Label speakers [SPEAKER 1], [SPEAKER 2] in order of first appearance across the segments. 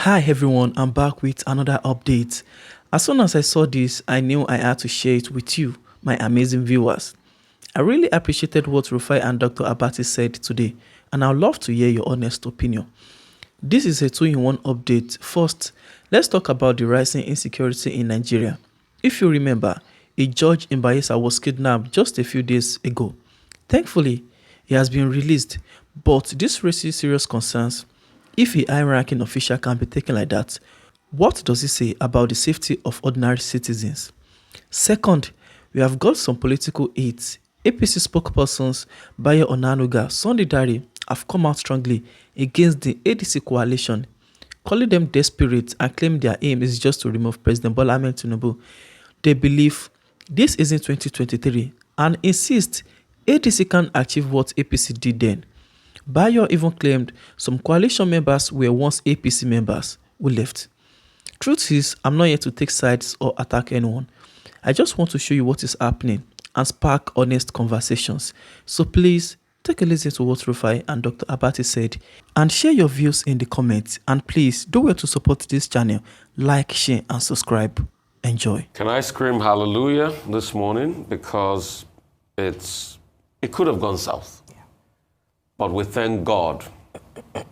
[SPEAKER 1] Hi everyone, I'm back with another update. As soon as I saw this, I knew I had to share it with you, my amazing viewers. I really appreciated what Rufai and Dr. Abati said today, and I'd love to hear your honest opinion. This is a two-in-one update. First, let's talk about the rising insecurity in Nigeria. If you remember, a judge in Bayelsa was kidnapped just a few days ago. Thankfully, he has been released, but this raises serious concerns. If a high-ranking official can be taken like that, what does it say about the safety of ordinary citizens? Second, we have got some political aides. APC spokespersons Bayo Onanuga, Sunday Dari have come out strongly against the ADC coalition, calling them desperate and claiming their aim is just to remove President Bola Ahmed Tinubu. They believe this isn't 2023 and insist ADC can achieve what APC did then. Bayo even claimed some coalition members were once APC members who left. Truth is, I'm not here to take sides or attack anyone. I just want to show you what is happening and spark honest conversations. So please, take a listen to what Rufai and Dr. Abati said and share your views in the comments. And please, do well to support this channel. Like, share and subscribe. Enjoy.
[SPEAKER 2] Can I scream hallelujah this morning? Because it could have gone south. But we thank God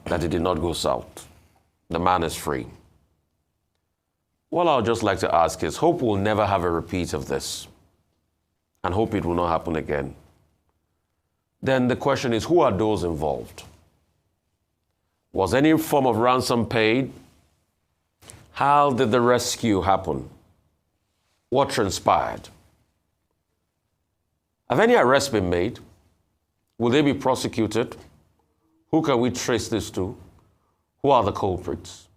[SPEAKER 2] that it did not go south. The man is free. What I would just like to ask is, hope we'll never have a repeat of this, and hope it will not happen again. Then the question is, who are those involved? Was any form of ransom paid? How did the rescue happen? What transpired? Have any arrests been made? Will they be prosecuted? Who can we trace this to? Who are the culprits?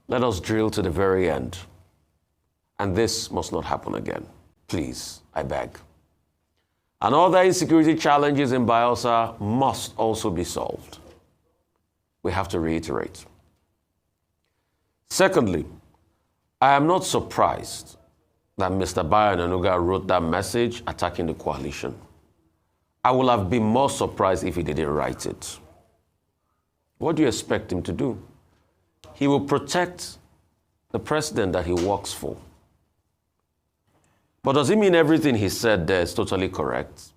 [SPEAKER 2] Let us drill to the very end. And this must not happen again. Please, I beg. And other insecurity challenges in Bayelsa must also be solved. We have to reiterate. Secondly, I am not surprised that Mr. Bayo and Onanuga wrote that message attacking the coalition. I would have been more surprised if he didn't write it. What do you expect him to do? He will protect the president that he works for. But does it mean everything he said there is totally correct?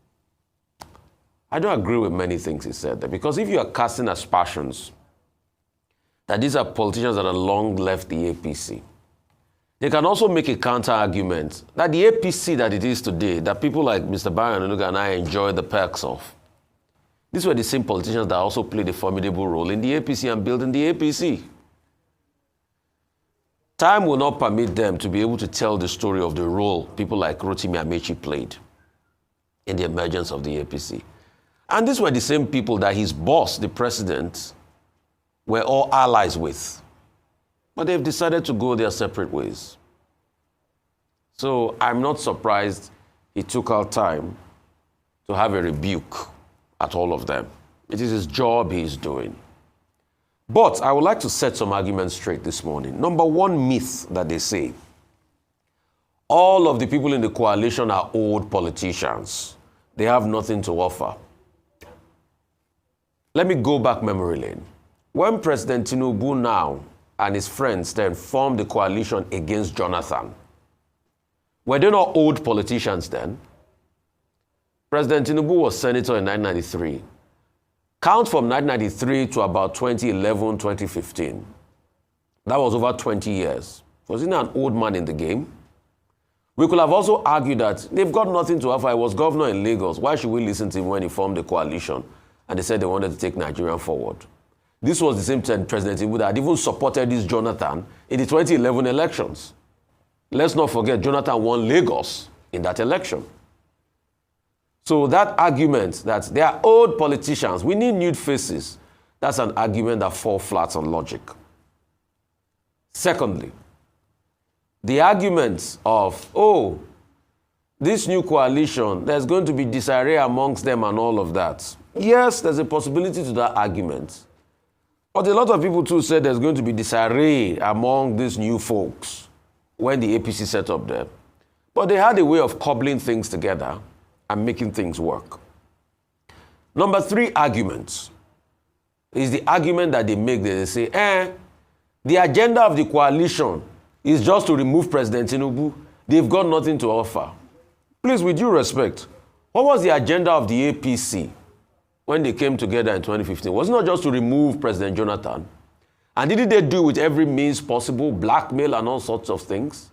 [SPEAKER 2] I don't agree with many things he said there, because if you are casting aspersions that these are politicians that have long left the APC, they can also make a counter-argument that the APC that it is today, that people like Mr. Bayo and Onanuga and I enjoy the perks of, these were the same politicians that also played a formidable role in the APC and building the APC. Time will not permit them to be able to tell the story of the role people like Amaechi played in the emergence of the APC. And these were the same people that his boss, the president, were all allies with. But they've decided to go their separate ways. So I'm not surprised he took out time to have a rebuke at all of them. It is his job he is doing. But I would like to set some arguments straight this morning. Number one myth that they say, all of the people in the coalition are old politicians. They have nothing to offer. Let me go back memory lane. When President Tinubu now and his friends then formed the coalition against Jonathan, were they not old politicians then? President Tinubu was senator in 1993. Count from 1993 to about 2011, 2015. That was over 20 years. Was he not an old man in the game? We could have also argued that they've got nothing to offer. He was governor in Lagos. Why should we listen to him when he formed the coalition and they said they wanted to take Nigeria forward? This was the same time President Tinubu that had even supported this Jonathan in the 2011 elections. Let's not forget, Jonathan won Lagos in that election. So that argument that they are old politicians, we need new faces, that's an argument that falls flat on logic. Secondly, the arguments of, oh, this new coalition, there's going to be disarray amongst them and all of that. Yes, there's a possibility to that argument. But a lot of people too said there's going to be disarray among these new folks when the APC set up there. But they had a way of cobbling things together and making things work. Number three argument is the argument that they make. They say, the agenda of the coalition is just to remove President Tinubu, they've got nothing to offer. Please, with due respect, what was the agenda of the APC when they came together in 2015? Was it not just to remove President Jonathan? And didn't they do with every means possible, blackmail and all sorts of things?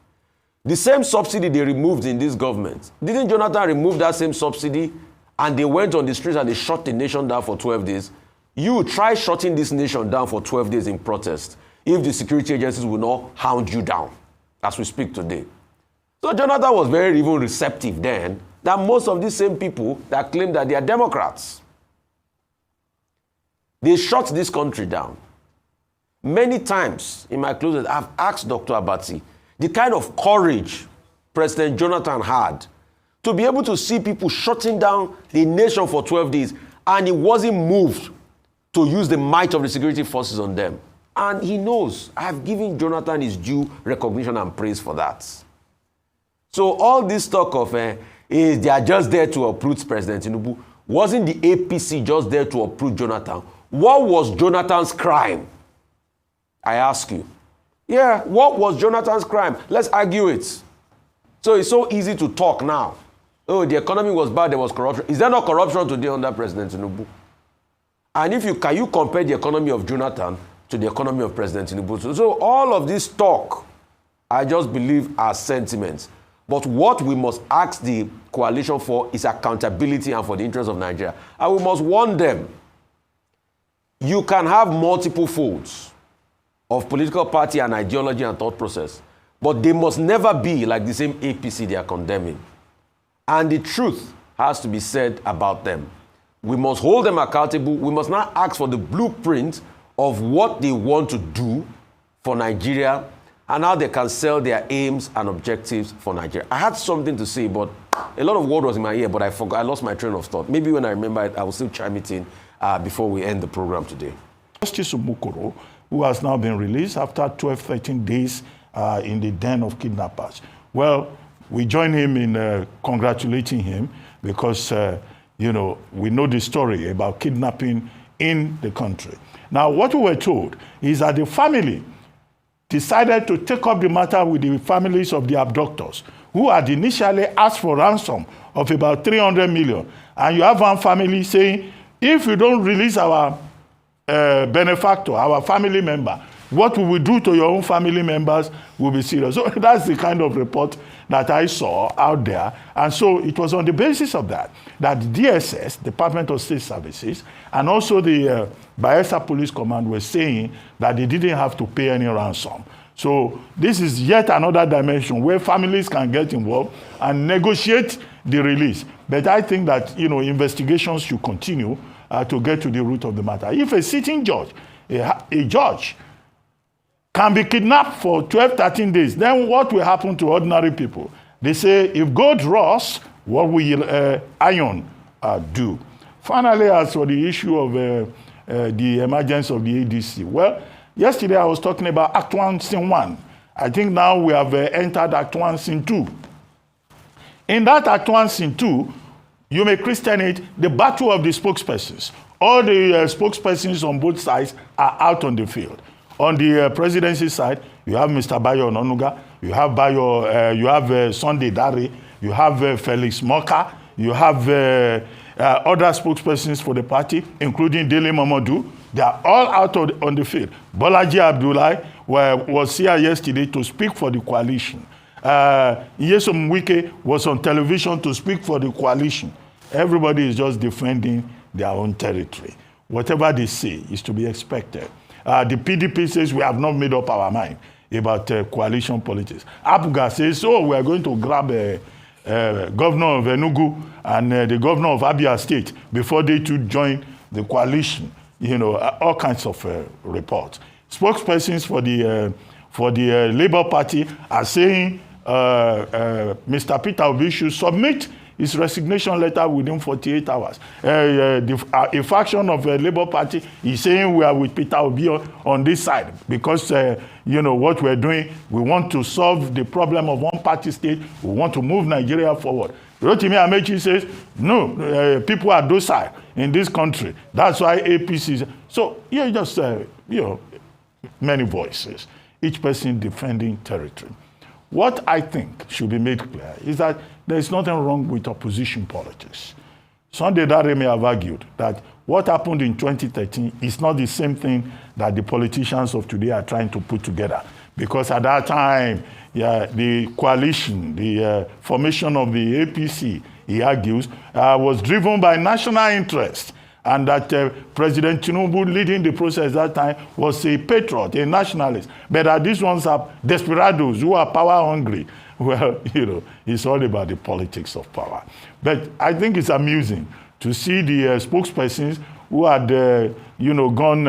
[SPEAKER 2] The same subsidy they removed in this government, didn't Jonathan remove that same subsidy and they went on the streets and they shut the nation down for 12 days? You try shutting this nation down for 12 days in protest if the security agencies will not hound you down as we speak today. So Jonathan was very even receptive then than most of these same people that claim that they are Democrats. They shut this country down. Many times in my closet, I've asked Dr. Abati the kind of courage President Jonathan had to be able to see people shutting down the nation for 12 days, and he wasn't moved to use the might of the security forces on them. And he knows I've given Jonathan his due recognition and praise for that. So all this talk of they are just there to uproot President Tinubu, wasn't the APC just there to uproot Jonathan? What was Jonathan's crime? I ask you. Yeah, what was Jonathan's crime? Let's argue it. So it's so easy to talk now. Oh, the economy was bad, there was corruption. Is there no corruption today under President Tinubu? And if you can you compare the economy of Jonathan to the economy of President Tinubu? So all of this talk, I just believe, are sentiments. But what we must ask the coalition for is accountability and for the interest of Nigeria. And we must warn them. You can have multiple folds of political party and ideology and thought process, but they must never be like the same APC they are condemning. And the truth has to be said about them. We must hold them accountable. We must not ask for the blueprint of what they want to do for Nigeria and how they can sell their aims and objectives for Nigeria. I had something to say, but a lot of word was in my ear, but I forgot. I lost my train of thought. Maybe when I remember it, I will still chime it in before we end the program today.
[SPEAKER 3] Justice Umukoro, who has now been released after 12, 13 days in the den of kidnappers. Well, we join him in congratulating him because, we know the story about kidnapping in the country. Now, what we were told is that the family decided to take up the matter with the families of the abductors, who had initially asked for ransom of about 300 million. And you have one family saying, if you don't release our benefactor, our family member, what we will do to your own family members will be serious. So that's the kind of report that I saw out there. And so it was on the basis of that DSS, Department of State Services, and also the Bayelsa Police Command were saying that they didn't have to pay any ransom. So this is yet another dimension where families can get involved and negotiate the release. But I think that, investigations should continue to get to the root of the matter. If a sitting judge, a judge, can be kidnapped for 12, 13 days, then what will happen to ordinary people? They say, if gold rust, what will iron do? Finally, as for the issue of the emergence of the ADC, well, yesterday I was talking about Act 1, Scene 1. I think now we have entered Act 1, Scene 2. In that Act 1, Scene 2, you may christen it the battle of the spokespersons. All the spokespersons on both sides are out on the field. On the presidency side, you have Mr. Bayo Onanuga, you have Bayo, you have Sunday Dare, you have Felix Moka, you have other spokespersons for the party, including Dele Mamadou. They are all out on the field. Bolaji Abdullahi was here yesterday to speak for the coalition. Nyesom Wike was on television to speak for the coalition. Everybody is just defending their own territory. Whatever they say is to be expected. The PDP says we have not made up our mind about coalition politics. Apuga says, we are going to grab governor of Enugu and the governor of Abia State before they too join the coalition. All kinds of reports. Spokespersons for the Labour Party are saying Mr. Peter Obi should submit his resignation letter within 48 hours. A faction of the Labour Party is saying we are with Peter Obi on this side because, what we're doing, we want to solve the problem of one-party state. We want to move Nigeria forward. Rotimi Amaechi says, no, people are docile in this country. That's why APC is. So you just, many voices, each person defending territory. What I think should be made clear is that there is nothing wrong with opposition politics. Sunday Dare may have argued that what happened in 2013 is not the same thing that the politicians of today are trying to put together. Because at that time, the coalition, the formation of the APC, he argues, was driven by national interest. And that President Tinubu leading the process at that time was a patriot, a nationalist. But these ones are desperados who are power hungry. Well, it's all about the politics of power. But I think it's amusing to see the spokespersons who had, gone,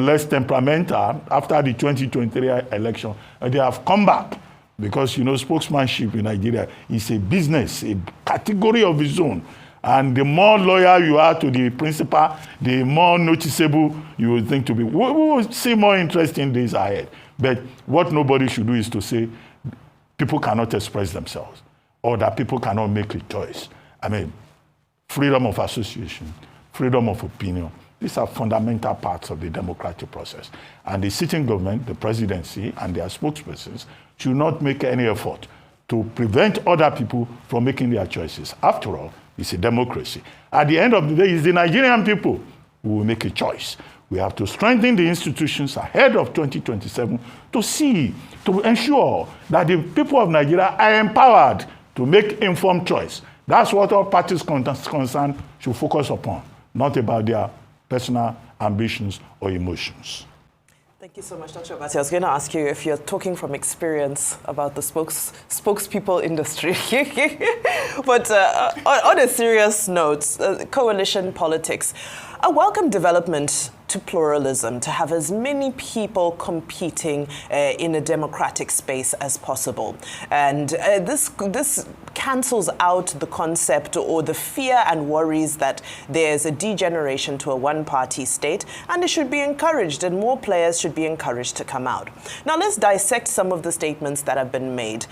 [SPEAKER 3] less temperamental after the 2023 election. And they have come back because, spokesmanship in Nigeria is a business, a category of its own. And the more loyal you are to the principal, the more noticeable you will think to be. We will see more interesting days ahead. But what nobody should do is to say people cannot express themselves or that people cannot make a choice. I mean, freedom of association, freedom of opinion, these are fundamental parts of the democratic process. And the sitting government, the presidency, and their spokespersons should not make any effort to prevent other people from making their choices. After all, it's a democracy. At the end of the day, it's the Nigerian people who will make a choice. We have to strengthen the institutions ahead of 2027 to ensure that the people of Nigeria are empowered to make informed choice. That's what all parties concerned should focus upon, not about their personal ambitions or emotions.
[SPEAKER 4] Thank you so much, Dr. Abati. I was going to ask you if you're talking from experience about the spokespeople industry. But on a serious note, coalition politics, a welcome development to pluralism, to have as many people competing in a democratic space as possible. And this cancels out the concept or the fear and worries that there's a degeneration to a one-party state, and it should be encouraged, and more players should be encouraged to come out. Now let's dissect some of the statements that have been made.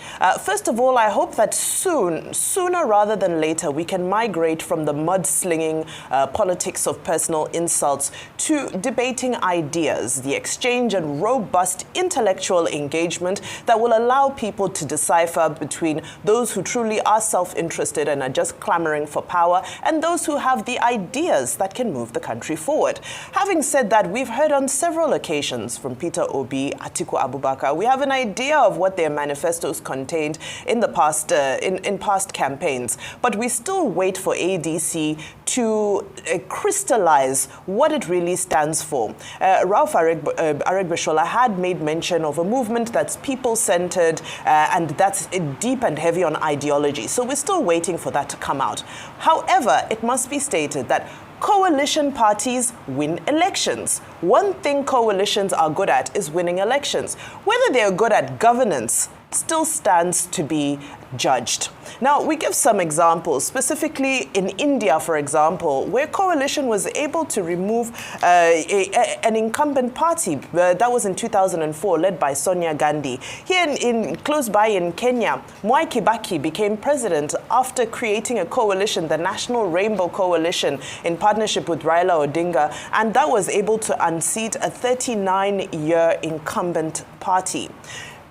[SPEAKER 4] First of all, I hope that sooner rather than later, we can migrate from the mudslinging politics of personal insults to debating ideas, the exchange and robust intellectual engagement that will allow people to decipher between those who truly are self-interested and are just clamoring for power and those who have the ideas that can move the country forward. Having said that, we've heard on several occasions from Peter Obi, Atiku Abubakar, we have an idea of what their manifestos contained in the past, in past campaigns, but we still wait for ADC to crystallize what it really stands for. Rufai Oseni had made mention of a movement that's people-centered and that's deep and heavy on ideology. So we're still waiting for that to come out. However, it must be stated that coalition parties win elections. One thing coalitions are good at is winning elections. Whether they're good at governance still stands to be judged. Now, we give some examples, specifically in India, for example, where coalition was able to remove an incumbent party. That was in 2004, led by Sonia Gandhi. Here close by in Kenya, Mwai Kibaki became president after creating a coalition, the National Rainbow Coalition, in partnership with Raila Odinga, and that was able to unseat a 39-year incumbent party.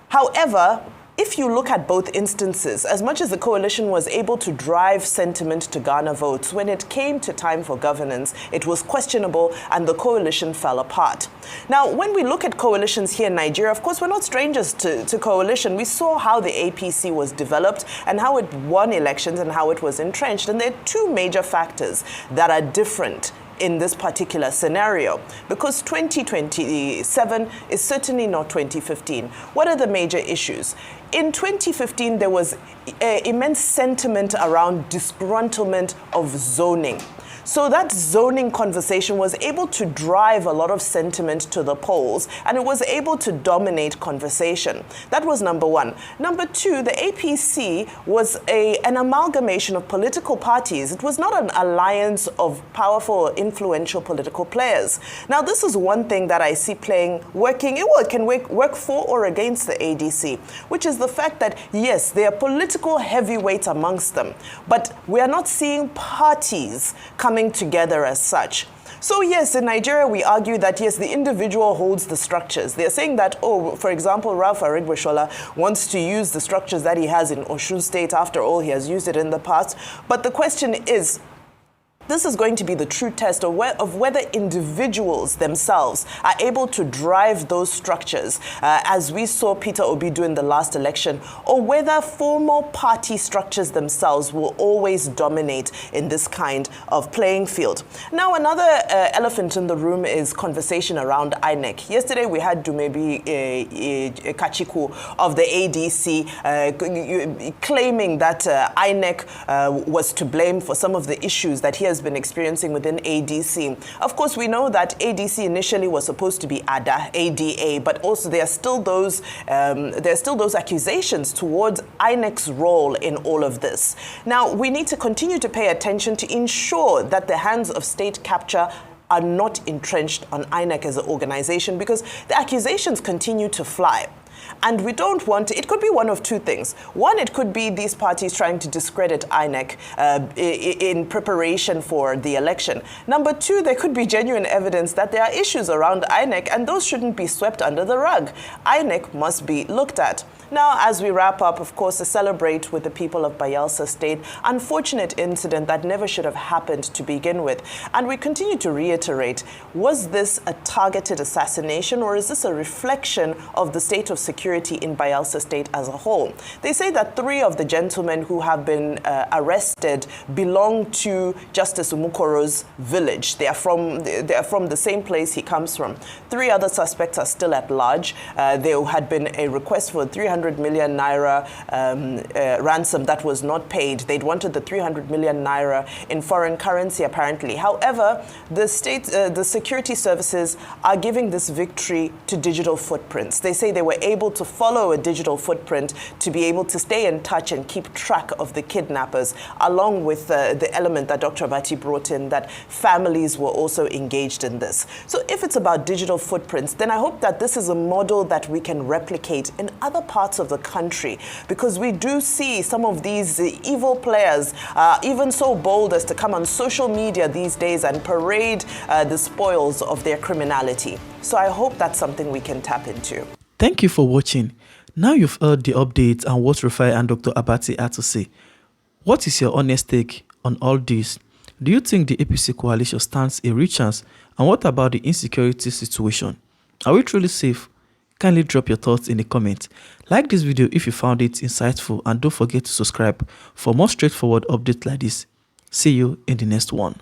[SPEAKER 4] However, if you look at both instances, as much as the coalition was able to drive sentiment to garner votes, when it came to time for governance, it was questionable and the coalition fell apart. Now, when we look at coalitions here in Nigeria, of course, we're not strangers to coalition. We saw how the APC was developed and how it won elections and how it was entrenched. And there are two major factors that are different in this particular scenario, because 2027 is certainly not 2015. What are the major issues? In 2015, there was immense sentiment around disgruntlement of zoning. So that zoning conversation was able to drive a lot of sentiment to the polls, and it was able to dominate conversation. That was number one. Number two, the APC was an amalgamation of political parties. It was not an alliance of powerful, influential political players. Now, this is one thing that I see working. It can work for or against the ADC, which is the fact that, yes, there are political heavyweights amongst them, but we are not seeing parties coming together as such. So yes, in Nigeria, we argue that yes, the individual holds the structures. They're saying that, oh, for example, Ralph Arigweshola wants to use the structures that he has in Osun State. After all, he has used it in the past. But the question is, this is going to be the true test of whether individuals themselves are able to drive those structures, as we saw Peter Obi do in the last election, or whether formal party structures themselves will always dominate in this kind of playing field. Now, another elephant in the room is conversation around INEC. Yesterday, we had Dumebi Kachiku of the ADC claiming that INEC was to blame for some of the issues that he has been experiencing within ADC. Of course, we know that ADC initially was supposed to be ADA, but also there are still those accusations towards INEC's role in all of this. Now, we need to continue to pay attention to ensure that the hands of state capture are not entrenched on INEC as an organization, because the accusations continue to fly. And we don't want to, it could be one of two things. One, it could be these parties trying to discredit INEC in preparation for the election. Number two, there could be genuine evidence that there are issues around INEC, and those shouldn't be swept under the rug. INEC must be looked at. Now, as we wrap up, of course, to celebrate with the people of Bayelsa State, unfortunate incident that never should have happened to begin with. And we continue to reiterate, was this a targeted assassination, or is this a reflection of the state of security in Bayelsa State as a whole? They say that 3 of the gentlemen who have been arrested belong to Justice Umukoro's village. They are from the same place he comes from. 3 other suspects are still at large. There had been a request for 300 million naira ransom that was not paid. They'd wanted the 300 million naira in foreign currency, apparently. However, the security services are giving this victory to digital footprints. They say they were able to follow a digital footprint to be able to stay in touch and keep track of the kidnappers, along with the element that Dr. Abati brought in, that families were also engaged in this. So if it's about digital footprints, then I hope that this is a model that we can replicate in other parts of the country, because we do see some of these evil players even so bold as to come on social media these days and parade the spoils of their criminality. So I hope that's something we can tap into.
[SPEAKER 1] Thank you for watching. Now you've heard the updates and what Rufai and Dr. Abati had to say. What is your honest take on all this? Do you think the APC coalition stands a real chance? And what about the insecurity situation? Are we truly safe? Kindly drop your thoughts in the comments. Like this video if you found it insightful, and don't forget to subscribe for more straightforward updates like this. See you in the next one.